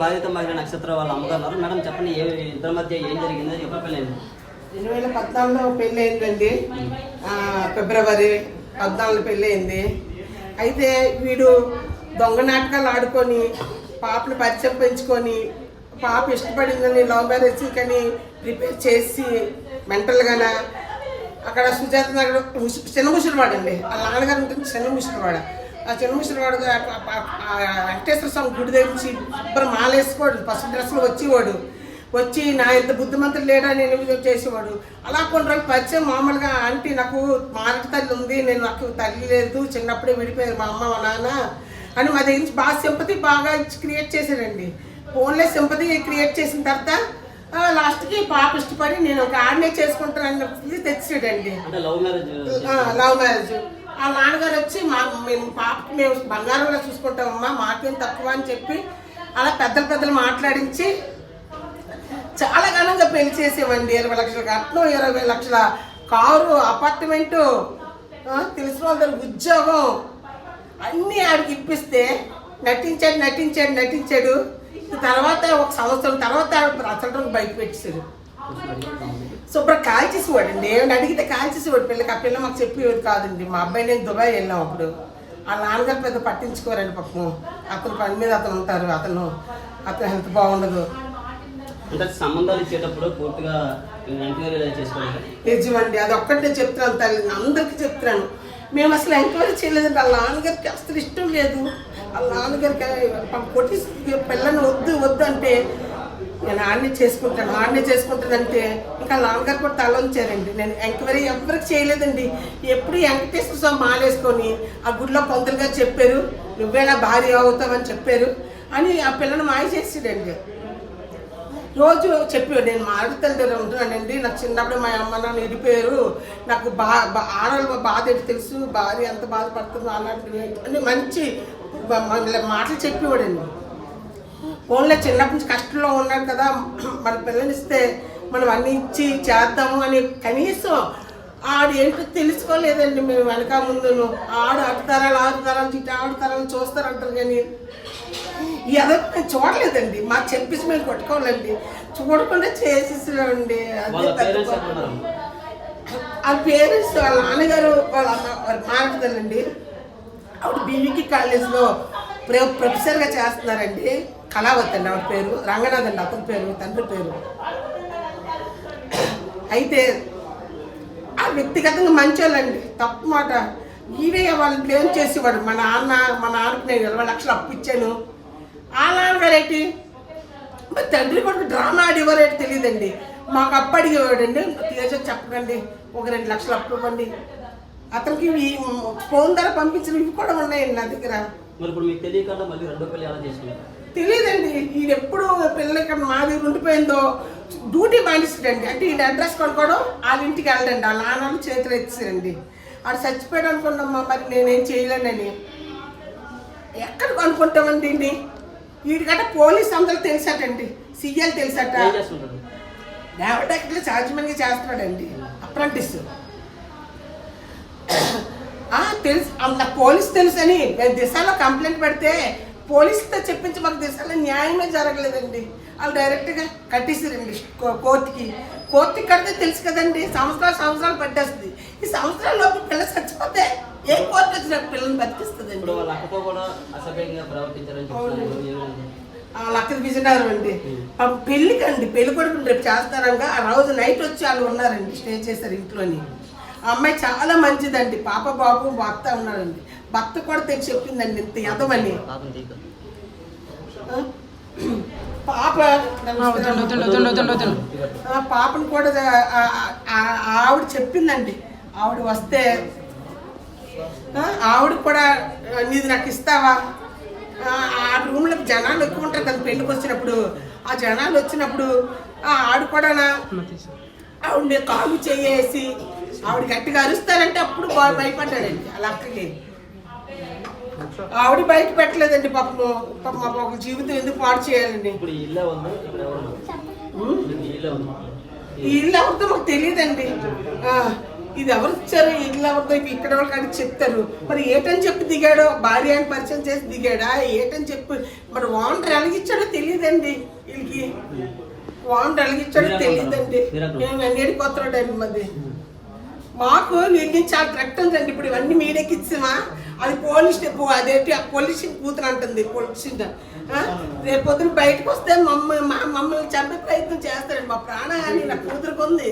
బాధిత మహిళ నక్షత్ర వాళ్ళ అమ్మగారు. మేడం చెప్పండి, ఇద్దరి మధ్య ఏం జరిగిందో ఎప్పుడు పెళ్ళైంది? 2014లో పెళ్ళి అయిందండి. ఫిబ్రవరి 14 పెళ్ళి అయింది. అయితే వీడు దొంగ నాటకాలు ఆడుకొని పాపను పరిచయం పెంచుకొని పాప ఇష్టపడిందని లవ్ మ్యారేజ్ కానీ ప్రిపేర్ చేసి మెంటల్గాన అక్కడ సుజాత నగర్ చిన్న ముసలివాడు అండి. వాళ్ళ నాన్నగారు ఉంటుంది చిన్న ముసలివాడు. ఆ చిన్న ముసలివాడు వెంకటేశ్వర స్వామి గుడి దగ్గర నుంచి ఇద్దరు మాలేసుకోడు, పసుపు డ్రెస్సులు వచ్చి నా ఇంత బుద్ధిమంతులు లేడా నేను చేసేవాడు. అలా కొన్ని రోజులు పరిచయం మామూలుగా ఆంటీ నాకు మారటి తల్లి ఉంది, నాకు తల్లి లేదు, చిన్నప్పుడే విడిపోయారు మా అమ్మ మా నాన్న అని మా దగ్గర నుంచి బాగా సింపతి బాగా క్రియేట్ చేశాడండి. ఫోన్లే సింపతి క్రియేట్ చేసిన తర్వాత లాస్ట్కి పాప ఇష్టపడి నేను ఒక ఆడనే చేసుకుంటానని తెచ్చాడండి. Love marriage. ఆ నాన్నగారు వచ్చి మేము పాపకి మేము బంగారంలో చూసుకుంటామమ్మా, మాకేం తక్కువ అని చెప్పి అలా పెద్దలు మాట్లాడించి చాలా ఘనంగా పెళ్లి చేసేవండి. 20 లక్షల కట్నం, 20 లక్షల కారు, అపార్ట్మెంటు, తెలిసిన వాళ్ళ దగ్గర ఉద్యోగం అన్నీ ఆడికి ఇప్పిస్తే నటించాడు. తర్వాత ఒక సంవత్సరం తర్వాత అసలు బయట పెట్టేశాడు. శుభ్ర కాల్చేసేవాడు అండి. ఏమైనా అడిగితే కాల్చేసేవాడు పిల్లకి. ఆ పిల్ల మాకు చెప్పేవాడు కాదండి. మా అబ్బాయి నేను దుబాయ్ వెళ్ళాం అప్పుడు. ఆ నాన్నగారు పెద్ద పట్టించుకోరండి పాపం. అతను పని మీద అతను ఉంటారు, అతను హెల్త్ బాగుండదు. సంబంధాలు ఇచ్చేటప్పుడు పూర్తిగా నిజమండి. అది ఒక్కటి నేను చెప్తున్నాను తల్లి, అందరికీ చెప్తున్నాను. మేము అసలు ఎంక్వైరీ చేయలేదండి. వాళ్ళ నాన్నగారికి అసలు ఇష్టం లేదు. వాళ్ళ నాన్నగారికి కొట్టి పిల్లని వద్దు అంటే నేను ఆడనే చేసుకుంటానంటే ఇంకా నాన్నగారు కూడా తల ఉంచారండి. నేను ఎంక్వైరీ ఎవరికి చేయలేదండి. ఎప్పుడు వెంకటేశ్వర స్వామి మాలేసుకొని ఆ గుడిలో పంతులుగా చెప్పారు, నువ్వే నా భార్య అవుతావని చెప్పారు అని ఆ పిల్లని మాయ చేసాడండి. రోజు చెప్పాడు, నేను మారుతల దగ్గర ఉంటున్నానండి, నాకు చిన్నప్పుడు మా అమ్మ నాన్న ఇడిపోయారు, నాకు ఆడవాళ్ళు బాధ ఏంటి తెలుసు, భార్య ఎంత బాధపడుతుందో అలాంటివి అని మంచి మాటలు చెప్పేవాడండి. ఫోన్లో చిన్నప్పటి నుంచి కష్టంలో ఉన్నాడు కదా, మన పిల్లనిస్తే మనం అన్ని ఇచ్చి చేద్దాము అని కనీసం ఆడు ఏంటో తెలుసుకోలేదండి. మేము వెనక ముందును ఆడుతరాలు చూస్తారంటారు కానీ ఈ అదొక మేము చూడలేదండి. మాకు చెప్పేసి మేము కొట్టుకోవాలండి, చూడకుండా చేసేసామండి. ఆ పేరెంట్స్ వాళ్ళ నాన్నగారు వాళ్ళ మాట్లాడతానండి. ఆవిడ బీవీకి కాలేజ్లో ప్రొఫెసర్గా చేస్తున్నారండి. కళావతి అండి ఆవిడ పేరు, రంగనాథ్ అండి అతని పేరు, తండ్రి పేరు. అయితే ఆ వ్యక్తిగతంగా మంచోళ్ళండి, తప్పు మాట. ఈడే వాళ్ళని బ్లేమ్ చేసేవాడు. మా నాన్నకి నేను 20 లక్షలు అప్పు ఇచ్చాను. ఆ నాన్నగారేంటి మరి తండ్రి కొడుకు డ్రామా ఆడేవారేంటి తెలియదండి. మాకు అప్పు అడిగేవాడండి, తేజ చెప్పకండి ఒక 2 లక్షలు అప్పు ఇవ్వండి. అతనికి ఈ ఫోన్ ద్వారా పంపించిన ఇవి కూడా ఉన్నాయండి నా దగ్గర. తెలియదండి. ఈయన ఎప్పుడు పిల్లలు ఇక్కడ మా దగ్గర ఉండిపోయిందో డ్యూటీ మానేసాడండి. అంటే ఈయన అడ్రస్ కొనుక్కోవడం వాళ్ళ ఇంటికి వెళ్ళండి. వాళ్ళ నాన్నలు చేతులు ఎత్తిసారండి. ఆడు చచ్చిపోయాడు అనుకున్నామ్మా, మరి నేనేం చేయలేనని. ఎక్కడ కొనుక్కుంటామండి? వీడికంటే పోలీస్ అందరూ తెలిసాటండి, సీఎల్ తెలిసాట. డెవలప్మెంట్లో చార్జ్మెన్గా చేస్తున్నాడండి, అప్రెంటిస్. తెలుసు, అంత పోలీస్ తెలుసు అని మేము దిశలో కంప్లైంట్ పెడితే పోలీసుతో చెప్పించి మాకు దిశలో న్యాయమే జరగలేదండి. వాళ్ళు డైరెక్ట్గా కట్టేసారండి కోర్టుకి కడితే తెలుసు కదండి, సంవత్సరాలు పట్టేస్తుంది. ఈ సంవత్సరాలలోపు పిల్ల చచ్చిపోతే ఏ కోర్టు వచ్చిన పిల్లల్ని బతికిస్తుంది అండి. లక్కది విజయనగరం అండి. పెళ్ళికండి, పెళ్లి కొడుకుని రేపు చేస్తారంగా. ఆ రోజు నైట్ వచ్చి వాళ్ళు ఉన్నారండి, స్టే చేశారు ఇంట్లోని. ఆ అమ్మాయి చాలా మంచిదండి, పాప బాబు భర్త ఉన్నారండి. భర్త కూడా తెలిసి చెప్పిందండి ఇంత ఎదవని. పాపను కూడా ఆవిడ చెప్పిందండి. ఆవిడ వస్తే ఆవిడ కూడా నీది నాకు ఇస్తావా, ఆ రూమ్లో జనాలు ఎక్కువ ఉంటారు కదా పెళ్ళికి వచ్చినప్పుడు. ఆ జనాలు వచ్చినప్పుడు ఆవిడ కూడా ఆవిడ కాలు చేసి ఆవిడ గట్టిగా అరుస్తారంటే అప్పుడు భయపడ్డాడండి. అలా అక్కకి ఆవిడ బయట పెట్టలేదండి. పాపం ఒక జీవితం ఎందుకు పాడు చేయాలండి. ఈ ఇల్లు ఎవరితో మాకు తెలియదండి. ఇది ఎవరు ఇచ్చారు, ఇల్లు ఎవరిదో ఇక్కడ వాళ్ళకి అని చెప్తారు. మరి ఏటని చెప్పి దిగాడో, భార్య అని పరిచయం చేసి దిగాడా, ఏటని చెప్పి మరి ఓనర్ ఎలాగిచ్చాడో తెలియదండి. వీళ్ళకి ఓనర్ ఎలాగిచ్చాడో తెలియదండి. మేము వెంగేడి కొత్తరోడండి మంది. మాకు వీళ్ళకి చాలా కరెక్ట్ ఉందండి. ఇప్పుడు ఇవన్నీ మీడియాకి ఇచ్చామా, అది పోలీస్ అదేంటి ఆ పోలీస్ కూతురు అంటుంది. పోలీస్ రేపు పొద్దున బయటకు వస్తే మమ్మల్ని చంపే ప్రయత్నం చేస్తారండి. మా ప్రాణాన్ని నా కూతురుకు ఉంది.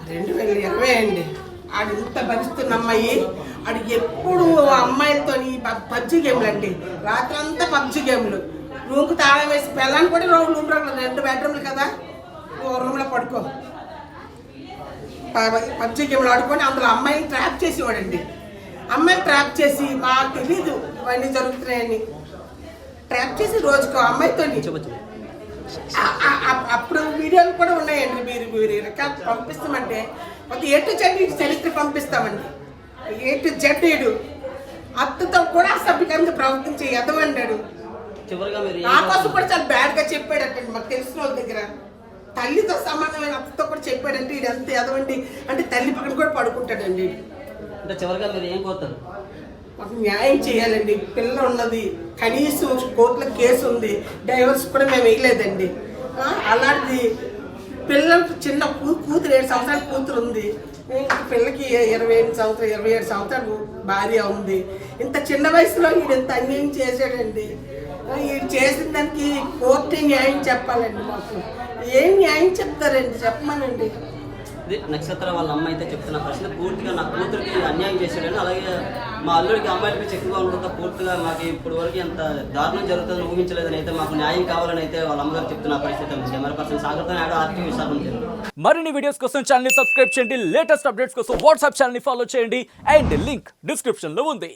2020 అండి. ఆడు ఇంత భరిస్తున్న అమ్మాయి, ఆడు ఎప్పుడు అమ్మాయిలతో పబ్జి గేమ్లు అండి. రాత్రి అంతా పబ్జి గేమ్లు. రూమ్కి తాళం వేసి పిల్లని కూడా రూమ్లో 2 బెడ్రూమ్లు కదా, రూమ్లో పడుకో పబ్జి గేమ్లు ఆడుకొని అందులో అమ్మాయిని ట్రాప్ చేసేవాడండి. అమ్మాయిని ట్రాప్ చేసి మాకు తెలీదు ఇవన్నీ జరుగుతున్నాయని ట్రాప్ చేసి రోజుకో అమ్మాయితో. అప్పుడు వీడియోలు కూడా ఉన్నాయండి. మీరు రికార్డ్ పంపిస్తామంటే ఒక A to Z చరిత్ర పంపిస్తామండి. A to Z అత్తతో కూడా అసభ్యకంగా ప్రవర్తించి ఎదవండాడు. నా కోసం కూడా చాలా బ్యాడ్గా చెప్పాడటండి. మాకు తెలిసిన వాళ్ళ దగ్గర తల్లితో సమానమైన అత్తతో కూడా చెప్పాడంటే ఇది అంత ఎదవండి అంటే తల్లి పక్కన కూడా పడుకుంటాడండి. మాకు న్యాయం చేయాలండి. పిల్ల ఉన్నది, కనీసం కోర్టులో కేసు ఉంది, డైవర్స్ కూడా మేము వేయలేదండి. అలాంటిది పిల్లలకు చిన్న కూతురు 7 సంవత్సరాల కూతురు ఉంది. పిల్లకి 27 సంవత్సరాలు భార్య ఉంది. ఇంత చిన్న వయసులో వీడు ఇంత అన్యాయం చేశాడండి. వీడు చేసిన దానికి కోర్టు న్యాయం చెప్పాలండి. మాకు ఏం న్యాయం చెప్తారండి, చెప్పమనండి. నక్షత్ర వాళ్ళ అమ్మ అయితే చెప్తున్న ప్రశ్న పూర్తిగా నా కూతురికి అన్యాయం చేశాడని, అలాగే మా అల్లుడికి అమ్మాయిలపై ఎక్కువగా ఉండడంతో పూర్తిగా మాకు ఇప్పుడు వరకు ఎంత దారుణం జరుగుతుందని ఊహించలేదని అయితే మాకు న్యాయం కావాలని అయితే వాళ్ళ అమ్మగారు చెప్తున్న పరిస్థితి. కెమెరా పర్సన్ సాగర్తో RTV విశాఖ. మరిన్ని వీడియోస్ కోసం ఛానల్ సబ్స్క్రైబ్ చేయండి. లేటెస్ట్ అప్డేట్స్ కోసం వాట్సాప్ ఛానల్ ఫాలో చేయండి. అండ్ లింక్ డిస్క్రిప్షన్ లో ఉంది.